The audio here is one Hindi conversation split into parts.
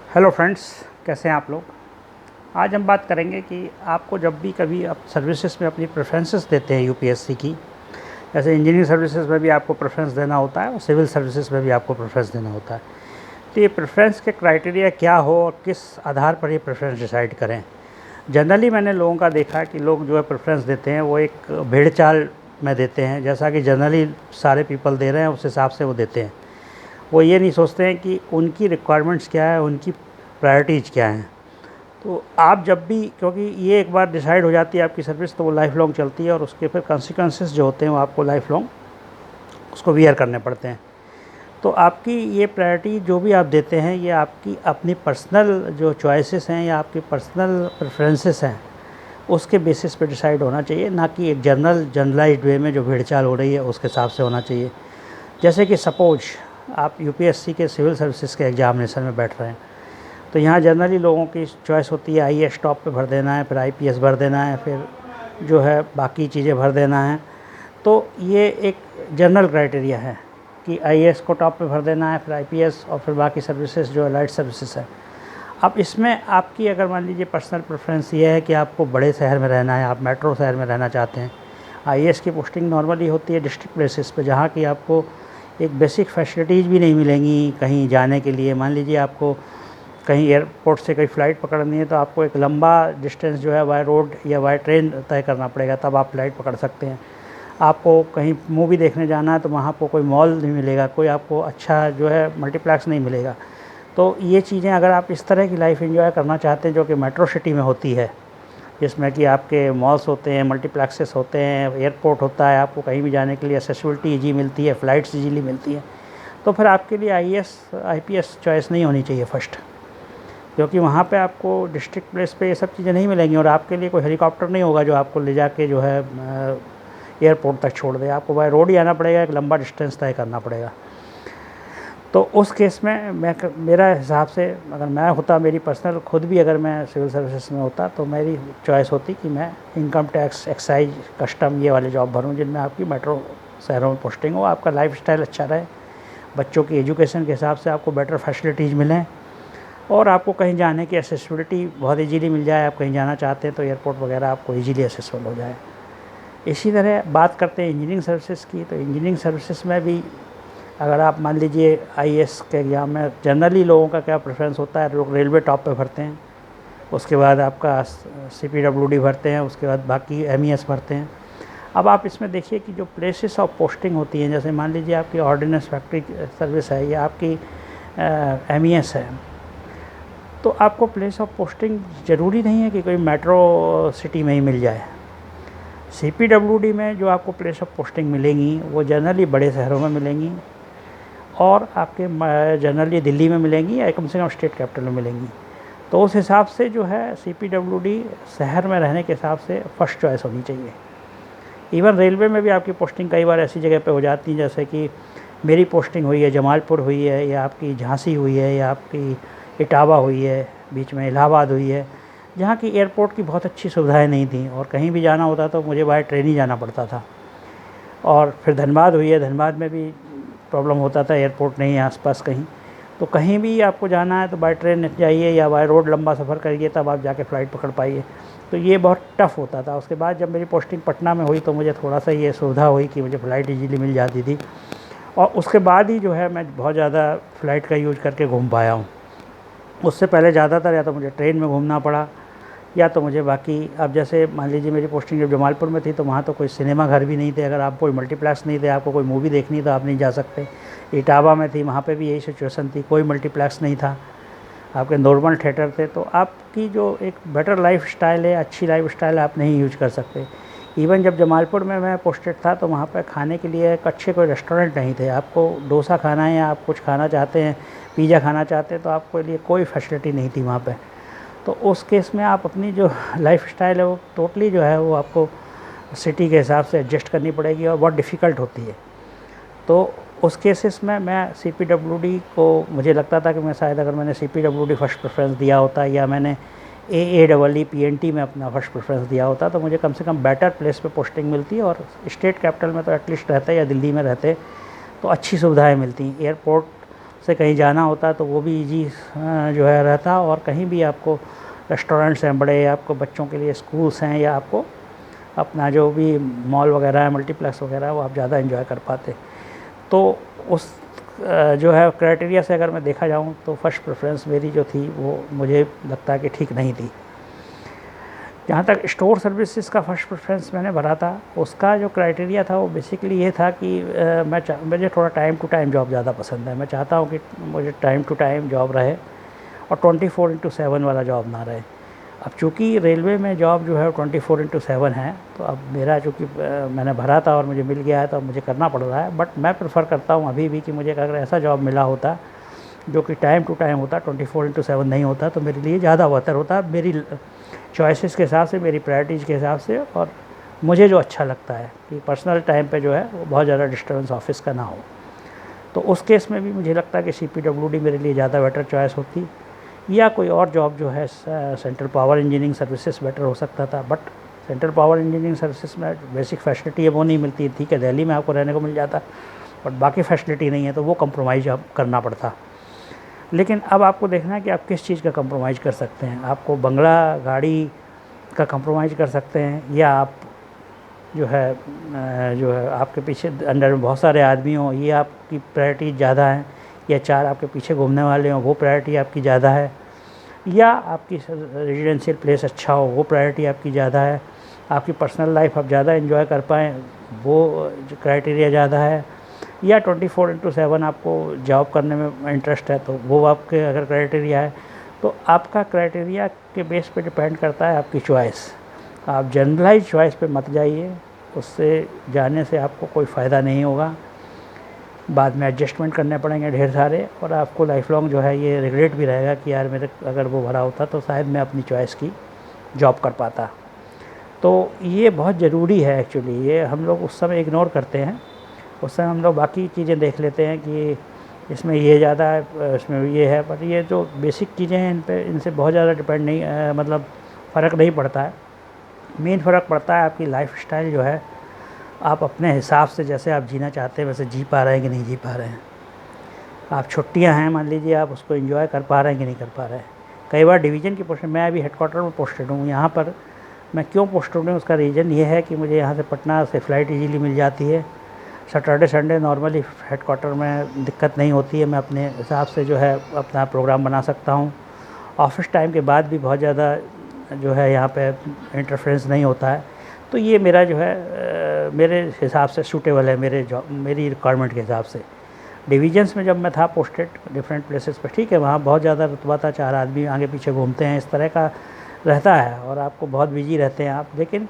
हेलो फ्रेंड्स, कैसे हैं आप लोग। आज हम बात करेंगे कि आपको जब भी कभी आप सर्विसेज में अपनी प्रेफरेंसेस देते हैं यूपीएससी की, जैसे इंजीनियरिंग सर्विसेज में भी आपको प्रेफरेंस देना होता है और सिविल सर्विसेज में भी आपको प्रेफरेंस देना होता है। तो ये प्रेफरेंस के क्राइटेरिया क्या हो और किस आधार पर ये प्रेफरेंस डिसाइड करें। जनरली मैंने लोगों का देखा कि लोग जो है प्रेफरेंस देते हैं वो एक भेड़ चाल में देते हैं, जैसा कि जनरली सारे पीपल दे रहे हैं उस हिसाब से वो देते हैं। वो ये नहीं सोचते हैं कि उनकी रिक्वायरमेंट्स क्या है, उनकी प्रायोरिटीज़ क्या हैं। तो आप जब भी, क्योंकि ये एक बार डिसाइड हो जाती है आपकी सर्विस तो वो लाइफ लॉन्ग चलती है और उसके फिर कॉन्सिक्वेंसेस जो होते हैं वो आपको लाइफ लॉन्ग उसको वियर करने पड़ते हैं। तो आपकी ये प्रायोरिटी जो भी आप देते हैं ये आपकी अपनी पर्सनल जो चॉइसेस हैं या आपकी पर्सनल प्रेफरेंसेस हैं उसके बेसिस पे डिसाइड होना चाहिए, ना कि एक जनरलाइज्ड वे में जो भेड़चाल हो रही है उसके हिसाब से होना चाहिए। जैसे कि सपोज आप यूपीएससी के सिविल सर्विसेज के एग्जामिनेशन में बैठ रहे हैं, तो यहाँ जनरली लोगों की चॉइस होती है आईएएस टॉप पे भर देना है, फिर आईपीएस भर देना है, फिर जो है बाकी चीज़ें भर देना है। तो ये एक जनरल क्राइटेरिया है कि आईएएस को टॉप पे भर देना है, फिर आईपीएस और फिर बाकी सर्विसेज जो लाइट सर्विसेज है। अब इसमें आपकी अगर मान लीजिए पर्सनल प्रेफरेंस ये है कि आपको बड़े शहर में रहना है, आप मेट्रो शहर में रहना चाहते हैं। आईएएस की पोस्टिंग नॉर्मली होती है डिस्ट्रिक्ट बेसिस पे, जहाँ की आपको एक बेसिक फैसिलिटीज़ भी नहीं मिलेंगी कहीं जाने के लिए। मान लीजिए आपको कहीं एयरपोर्ट से कहीं फ़्लाइट पकड़नी है तो आपको एक लंबा डिस्टेंस जो है बाय रोड या बाय ट्रेन तय करना पड़ेगा, तब आप फ़्लाइट पकड़ सकते हैं। आपको कहीं मूवी देखने जाना है तो वहाँ पर कोई मॉल नहीं मिलेगा, कोई आपको अच्छा जो है मल्टीप्लेक्स नहीं मिलेगा। तो ये चीज़ें अगर आप इस तरह की लाइफ एंजॉय करना चाहते हैं जो कि मेट्रो सिटी में होती है, जिसमें कि आपके मॉल्स होते हैं, मल्टीप्लेक्सेस होते हैं, एयरपोर्ट होता है, आपको कहीं भी जाने के लिए एक्सेसिबिलिटी ईजी मिलती है, फ़्लाइट्स ईजीली मिलती हैं, तो फिर आपके लिए आईएएस आईपीएस चॉइस नहीं होनी चाहिए फर्स्ट। क्योंकि वहाँ पे आपको डिस्ट्रिक्ट प्लेस पे ये सब चीज़ें नहीं मिलेंगी और आपके लिए कोई हेलीकॉप्टर नहीं होगा जो आपको ले जाके जो है एयरपोर्ट तक छोड़ दे। आपको बाय रोड ही आना पड़ेगा, एक लंबा डिस्टेंस तय करना पड़ेगा। तो उस केस में मेरा हिसाब से अगर मैं होता, मेरी पर्सनल खुद भी अगर मैं सिविल सर्विसेज में होता तो मेरी चॉइस होती कि मैं इनकम टैक्स, एक्साइज, कस्टम ये वाले जॉब भरूँ जिनमें आपकी मेट्रो शहरों में पोस्टिंग हो, आपका लाइफस्टाइल अच्छा रहे, बच्चों की एजुकेशन के हिसाब से आपको बेटर फैसिलिटीज़ मिलें और आपको कहीं जाने की एक्सेसिबिलिटी बहुत ईजीली मिल जाए। आप कहीं जाना चाहते हैं तो एयरपोर्ट वगैरह आपको ईजीली एक्सेसिबल हो जाए। इसी तरह बात करते हैं इंजीनियरिंग सर्विसेज की, तो इंजीनियरिंग सर्विसेज में भी अगर आप मान लीजिए आईएएस के एग्ज़ाम में जनरली लोगों का क्या प्रेफरेंस होता है, लोग रेलवे टॉप पे भरते हैं, उसके बाद आपका सीपीडब्ल्यूडी भरते हैं, उसके बाद बाकी एमईएस भरते हैं। अब आप इसमें देखिए कि जो प्लेसेस ऑफ पोस्टिंग होती हैं, जैसे मान लीजिए आपकी ऑर्डिनेंस फैक्ट्री सर्विस है या आपकी एमईएस है, तो आपको प्लेस ऑफ पोस्टिंग ज़रूरी नहीं है कि कोई मेट्रो सिटी में ही मिल जाए। सीपीडब्ल्यूडी में जो आपको प्लेस ऑफ पोस्टिंग मिलेंगी वो जनरली बड़े शहरों में मिलेंगी और आपके जनरली दिल्ली में मिलेंगी या कम से कम स्टेट कैपिटल में मिलेंगी। तो उस हिसाब से जो है सीपीडब्ल्यूडी शहर में रहने के हिसाब से फर्स्ट चॉइस होनी चाहिए। इवन रेलवे में भी आपकी पोस्टिंग कई बार ऐसी जगह पे हो जाती है, जैसे कि मेरी पोस्टिंग हुई है जमालपुर हुई है, या आपकी झांसी हुई है, या आपकी इटावा हुई है, बीच में इलाहाबाद हुई है, जहाँ की एयरपोर्ट की बहुत अच्छी सुविधाएं नहीं थी और कहीं भी जाना होता तो मुझे बाय ट्रेन ही जाना पड़ता था। और फिर धनबाद हुई है, धनबाद में भी प्रॉब्लम होता था, एयरपोर्ट नहीं है आसपास कहीं। तो कहीं भी आपको जाना है तो बाय ट्रेन जाइए या बाय रोड लंबा सफ़र करिए, तब आप जाके फ़्लाइट पकड़ पाइए। तो ये बहुत टफ़ होता था। उसके बाद जब मेरी पोस्टिंग पटना में हुई तो मुझे थोड़ा सा ये सुविधा हुई कि मुझे फ़्लाइट ईजीली मिल जाती थी और उसके बाद ही जो है मैं बहुत ज़्यादा फ़्लाइट का यूज़ करके घूम पाया हूँ। उससे पहले ज़्यादातर या तो मुझे ट्रेन में घूमना पड़ा या तो मुझे बाकी, अब जैसे मान लीजिए मेरी पोस्टिंग जब जमालपुर में थी तो वहाँ तो कोई सिनेमा घर भी नहीं थे, अगर आप कोई मल्टीप्लेक्स नहीं थे, आपको कोई मूवी देखनी तो आप नहीं जा सकते। इटावा में थी, वहाँ पे भी यही सिचुएशन थी, कोई मल्टीप्लेक्स नहीं था, आपके नॉर्मल थिएटर थे। तो आपकी जो एक बेटर लाइफ स्टाइल है, अच्छी लाइफ स्टाइल आप नहीं यूज कर सकते। इवन जब जमालपुर में मैं पोस्टेड था तो वहाँ पर खाने के लिए एक अच्छे कोई रेस्टोरेंट नहीं थे। आपको डोसा खाना है या आप कुछ खाना चाहते हैं, पिज़्ज़ा खाना चाहते हैं, तो आपके लिए कोई फैसिलिटी नहीं थी वहाँ पे। तो उस केस में आप अपनी जो लाइफ स्टाइल है वो टोटली जो है वो आपको सिटी के हिसाब से एडजस्ट करनी पड़ेगी और बहुत डिफ़िकल्ट होती है। तो उस केसेस में मैं सीपीडब्ल्यूडी को, मुझे लगता था कि मैं शायद अगर मैंने सीपीडब्ल्यूडी फर्स्ट प्रेफरेंस दिया होता या मैंने एएडब्ल्यू पीएनटी में अपना फर्स्ट प्रेफरेंस दिया होता तो मुझे कम से कम बेटर प्लेस पे पोस्टिंग मिलती और स्टेट कैपिटल में तो एटलीस्ट रहते या दिल्ली में रहते तो अच्छी सुविधाएं मिलती। एयरपोर्ट से कहीं जाना होता तो वो भी ईजी जो है रहता, और कहीं भी आपको रेस्टोरेंट्स हैं बड़े, आपको बच्चों के लिए स्कूल्स हैं, या आपको अपना जो भी मॉल वगैरह है, मल्टीप्लेक्स वगैरह है, वो आप ज़्यादा एंजॉय कर पाते। तो उस जो है क्राइटेरिया से अगर मैं देखा जाऊँ तो फर्स्ट प्रेफरेंस मेरी जो थी वो मुझे लगता है कि ठीक नहीं थी। जहाँ तक स्टोर सर्विसेज का फर्स्ट प्रेफरेंस मैंने भरा था, उसका जो क्राइटेरिया था वो बेसिकली ये था कि मुझे थोड़ा टाइम टू टाइम जॉब ज़्यादा पसंद है। मैं चाहता हूँ कि मुझे टाइम टू टाइम जॉब रहे और 24/7 वाला जॉब ना रहे। अब चूँकि रेलवे में जॉब जो है 24/7 है, तो अब मेरा चूँकि मैंने भरा था और मुझे मिल गया है तो अब मुझे करना पड़ रहा है। बट मैं प्रेफर करता हूँ अभी भी कि मुझे अगर ऐसा जॉब मिला होता जो कि टाइम टू टाइम होता, 24/7 नहीं होता, तो मेरे लिए ज़्यादा बेहतर होता, मेरी चॉइसेस के हिसाब से, मेरी प्रायोरिटीज़ के हिसाब से, और मुझे जो अच्छा लगता है कि पर्सनल टाइम पे जो है वो बहुत ज़्यादा डिस्टर्बेंस ऑफिस का ना हो। तो उस केस में भी मुझे लगता है कि CPWD मेरे लिए ज़्यादा बेटर चॉइस होती, या कोई और जॉब जो है central power engineering services better हो सकता था। But central power engineering services में बेसिक फैसिलिटी है वो नहीं मिलती। ठीक है, दिल्ली में आपको रहने को मिल जाता, बट बाकी फैसिलिटी नहीं है, तो वो कंप्रोमाइज़ अब करना पड़ता। लेकिन अब आपको देखना है कि आप किस चीज़ का कंप्रोमाइज़ कर सकते हैं। आपको बंगला गाड़ी का कंप्रोमाइज़ कर सकते हैं, या आप जो है आपके पीछे अंडर में बहुत सारे आदमी हों, ये आपकी प्रायोरिटी ज़्यादा है, या 4 आपके पीछे घूमने वाले हों, वो प्रायोरिटी आपकी ज़्यादा है, या आपकी रेजिडेंशियल प्लेस अच्छा हो, वो प्रायोरिटी आपकी ज़्यादा है, आपकी पर्सनल लाइफ आप ज़्यादा एंजॉय कर पाएँ, वो क्राइटेरिया ज़्यादा है, या 24/7 आपको जॉब करने में इंटरेस्ट है, तो वो आपके अगर क्राइटेरिया है, तो आपका क्राइटेरिया के बेस पे डिपेंड करता है आपकी चॉइस। आप जनरलाइज चॉइस पे मत जाइए, उससे जाने से आपको कोई फ़ायदा नहीं होगा। बाद में एडजस्टमेंट करने पड़ेंगे ढेर सारे, और आपको लाइफ लॉन्ग जो है ये रिग्रेट भी रहेगा कि यार मेरे अगर वो भरा होता तो शायद मैं अपनी चॉइस की जॉब कर पाता। तो ये बहुत ज़रूरी है एक्चुअली, ये हम लोग उस समय इग्नोर करते हैं। उस समय हम लोग बाकी चीज़ें देख लेते हैं कि इसमें ये ज़्यादा है, इसमें ये है, पर ये जो बेसिक चीज़ें हैं इनसे बहुत ज़्यादा डिपेंड नहीं, मतलब फ़र्क नहीं पड़ता है। मेन फ़र्क पड़ता है आपकी लाइफस्टाइल जो है, आप अपने हिसाब से जैसे आप जीना चाहते हैं वैसे जी पा रहे हैं कि नहीं जी पा रहे हैं। आप छुट्टियां हैं, मान लीजिए, आप उसको एंजॉय कर पा रहे हैं कि नहीं कर पा रहे हैं। कई बार डिवीज़न की पोस्टेड, मैं अभी हेडक्वार्टर में पोस्टेड हूँ, यहाँ पर मैं क्यों पोस्टेड हूँ उसका रीज़न ये है कि मुझे यहाँ से पटना से फ़्लाइट ईजीली मिल जाती है। सैटरडे संडे नॉर्मली हेडक्वार्टर में दिक्कत नहीं होती है, मैं अपने हिसाब से जो है अपना प्रोग्राम बना सकता हूँ। ऑफिस टाइम के बाद भी बहुत ज़्यादा जो है यहाँ पे इंटरफेरेंस नहीं होता है। तो ये मेरा जो है मेरे हिसाब से सूटेबल है, मेरी रिक्वायरमेंट के हिसाब से। डिवीजन्स में जब मैं था पोस्टेड डिफरेंट प्लेसेस पर, ठीक है, वहाँ बहुत ज़्यादा रुतबा था, 4 आदमी आगे पीछे घूमते हैं, इस तरह का रहता है, और आपको बहुत बिजी रहते हैं आप। लेकिन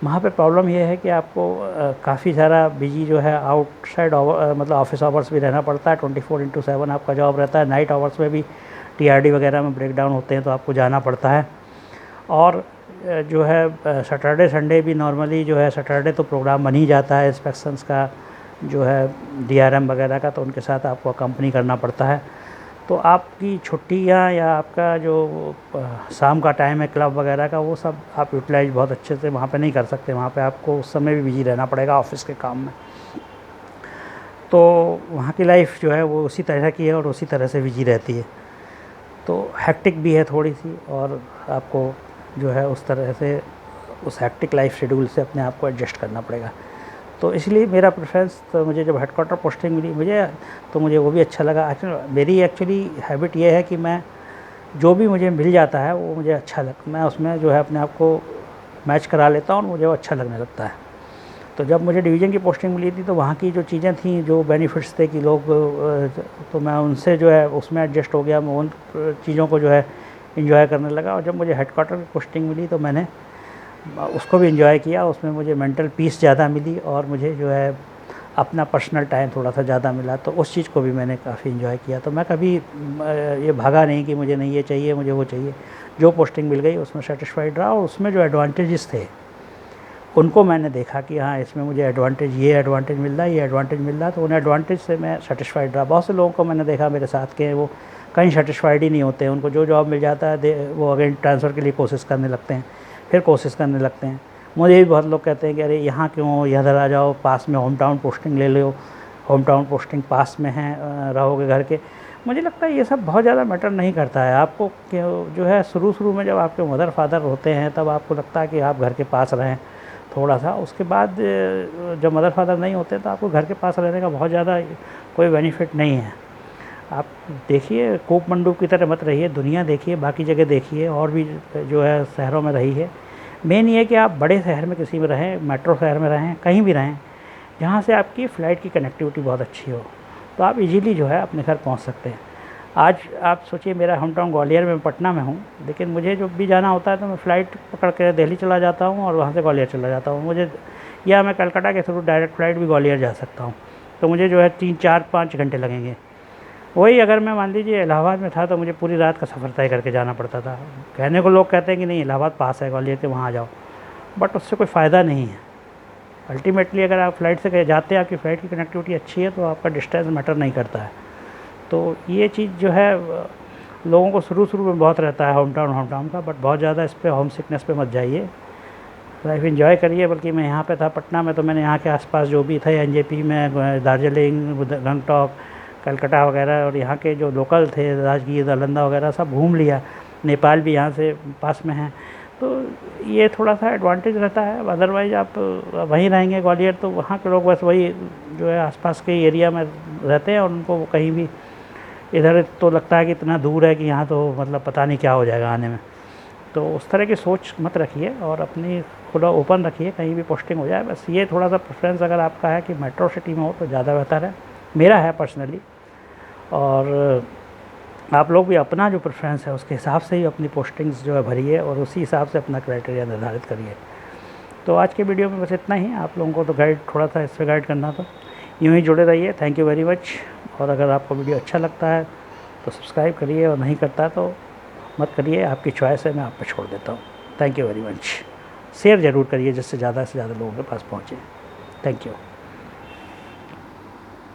वहाँ पे प्रॉब्लम ये है कि आपको काफ़ी सारा बिजी जो है आउटसाइड मतलब ऑफिस आवर्स भी रहना पड़ता है। 24/7 आपका जॉब रहता है। नाइट आवर्स में भी TRD वगैरह में ब्रेकडाउन होते हैं तो आपको जाना पड़ता है। और जो है सैटरडे संडे भी नॉर्मली जो है, सैटरडे तो प्रोग्राम बन ही जाता है इंस्पेक्शंस का, जो है DRM वगैरह का, तो उनके साथ आपको अकम्पनी करना पड़ता है। तो आपकी छुट्टियाँ या आपका जो शाम का टाइम है क्लब वगैरह का, वो सब आप यूटिलाइज बहुत अच्छे से वहाँ पे नहीं कर सकते। वहाँ पे आपको उस समय भी बिजी रहना पड़ेगा ऑफिस के काम में। तो वहाँ की लाइफ जो है वो उसी तरह की है और उसी तरह से बिजी रहती है। तो हैक्टिक भी है थोड़ी सी, और आपको जो है उस तरह से उस हैक्टिक लाइफ शेड्यूल से अपने आप को एडजस्ट करना पड़ेगा। तो इसलिए मेरा प्रेफरेंस, तो मुझे जब हेडक्वार्टर पोस्टिंग मिली मुझे वो भी अच्छा लगा। मेरी एक्चुअली हैबिट ये है कि मैं जो भी मुझे मिल जाता है वो मुझे अच्छा मैं उसमें जो है अपने आप को मैच करा लेता हूँ और मुझे वो अच्छा लगने लगता है। तो जब मुझे डिवीज़न की पोस्टिंग मिली थी तो वहाँ की जो चीज़ें थी, जो बेनिफिट्स थे कि लोग, तो मैं उनसे जो है उसमें एडजस्ट हो गया, मैं उन चीज़ों को जो है एंजॉय करने लगा। और जब मुझे हेडक्वार्टर की पोस्टिंग मिली तो मैंने उसको भी एंजॉय किया। उसमें मुझे मेंटल पीस ज़्यादा मिली और मुझे जो है अपना पर्सनल टाइम थोड़ा सा ज़्यादा मिला, तो उस चीज़ को भी मैंने काफ़ी एंजॉय किया। तो मैं कभी ये भागा नहीं कि मुझे नहीं ये चाहिए, मुझे वो चाहिए। जो पोस्टिंग मिल गई उसमें सेटिस्फाइड रहा, और उसमें जो एडवांटेजेस थे उनको मैंने देखा कि हाँ, इसमें मुझे ये एडवांटेज मिल रहा है, ये एडवांटेज मिल रहा है, तो उन एडवांटेज से मैं सेटिस्फाइड रहा। बहुत से लोगों को मैंने देखा मेरे साथ के, वो कहीं सेटिस्फाइड ही नहीं होते हैं। उनको जो जॉब मिल जाता है वो अगेन ट्रांसफ़र के लिए कोशिश करने लगते हैं, फिर कोशिश करने लगते हैं। मुझे भी बहुत लोग कहते हैं कि अरे यहाँ क्यों, इधर आ जाओ, पास में होम टाउन पोस्टिंग ले लो, होम टाउन पोस्टिंग पास में है, रहोगे घर के। मुझे लगता है ये सब बहुत ज़्यादा मैटर नहीं करता है। आपको जो है शुरू में जब आपके मदर फादर होते हैं तब आपको लगता है कि आप घर के पास रहें थोड़ा सा, उसके बाद जब मदर फादर नहीं होते तो आपको घर के पास रहने का बहुत ज़्यादा कोई बेनिफिट नहीं है। आप देखिए, कोपमंडू की तरह मत रहिए, दुनिया देखिए, बाकी जगह देखिए, और भी जो है शहरों में रही है। मेन ये है कि आप बड़े शहर में किसी में रहें, मेट्रो शहर में रहें, कहीं भी रहें जहाँ से आपकी फ़्लाइट की कनेक्टिविटी बहुत अच्छी हो, तो आप इजीली जो है अपने घर पहुँच सकते हैं। आज आप सोचिए, मेरा होम टाउन ग्वालियर में, पटना में हूँ, लेकिन मुझे जब भी जाना होता है तो मैं फ़्लाइट पकड़ के दिल्ली चला जाता हूँ और वहाँ से ग्वालियर चला जाता हूँ। मुझे, या मैं कलकत्ता के थ्रू डायरेक्ट फ़्लाइट भी ग्वालियर जा सकता हूँ, तो मुझे जो है 3-4-5 घंटे लगेंगे। वही अगर मैं मान लीजिए इलाहाबाद में था तो मुझे पूरी रात का सफ़र तय करके जाना पड़ता था। कहने को लोग कहते हैं कि नहीं, इलाहाबाद पास है ग्वालियर के, वहाँ आ जाओ, बट उससे कोई फ़ायदा नहीं है। अल्टीमेटली अगर आप फ़्लाइट से जाते हैं, आपकी फ़्लाइट की कनेक्टिविटी अच्छी है, तो आपका डिस्टेंस मैटर नहीं करता है। तो ये चीज़ जो है लोगों को शुरू में बहुत रहता है होम टाउन का, बट बहुत ज़्यादा इस पे होम सिकनेस पे मत जाइए, लाइफ एंजॉय करिए। बल्कि मैं यहाँ पे था पटना में, तो मैंने यहाँ के आसपास जो भी थे एनजेपी में, दार्जिलिंग, गंगटोक, कलकत्ता वगैरह, और यहाँ के जो लोकल थे राजगीर, नालंदा वगैरह, सब घूम लिया। नेपाल भी यहाँ से पास में है, तो ये थोड़ा सा एडवांटेज रहता है। अदरवाइज़ आप वहीं रहेंगे ग्वालियर, तो वहाँ के लोग बस वही जो है आसपास के एरिया में रहते हैं, और उनको कहीं भी इधर तो लगता है कि इतना दूर है कि यहाँ तो मतलब पता नहीं क्या हो जाएगा आने में। तो उस तरह की सोच मत रखिए और अपनी खुला ओपन रखिए, कहीं भी पोस्टिंग हो जाए। बस ये थोड़ा सा प्रेफरेंस अगर आपका है कि मेट्रो सिटी में हो तो ज़्यादा बेहतर है, मेरा है पर्सनली। और आप लोग भी अपना जो प्रेफरेंस है उसके हिसाब से ही अपनी पोस्टिंग्स जो है भरिए, और उसी हिसाब से अपना क्राइटेरिया निर्धारित करिए। तो आज के वीडियो में बस इतना ही। आप लोगों को तो गाइड थोड़ा सा इससे गाइड करना, तो यूँ ही जुड़े रहिए। Thank you very much. और अगर आपको वीडियो अच्छा लगता है तो सब्सक्राइब करिए, और नहीं करता तो मत करिए, आपकी चॉइस है, मैं आप पे छोड़ देता हूँ। Thank you very much. Share ज़रूर करिए जिससे ज़्यादा से ज़्यादा लोगों के पास पहुँचे। Thank you.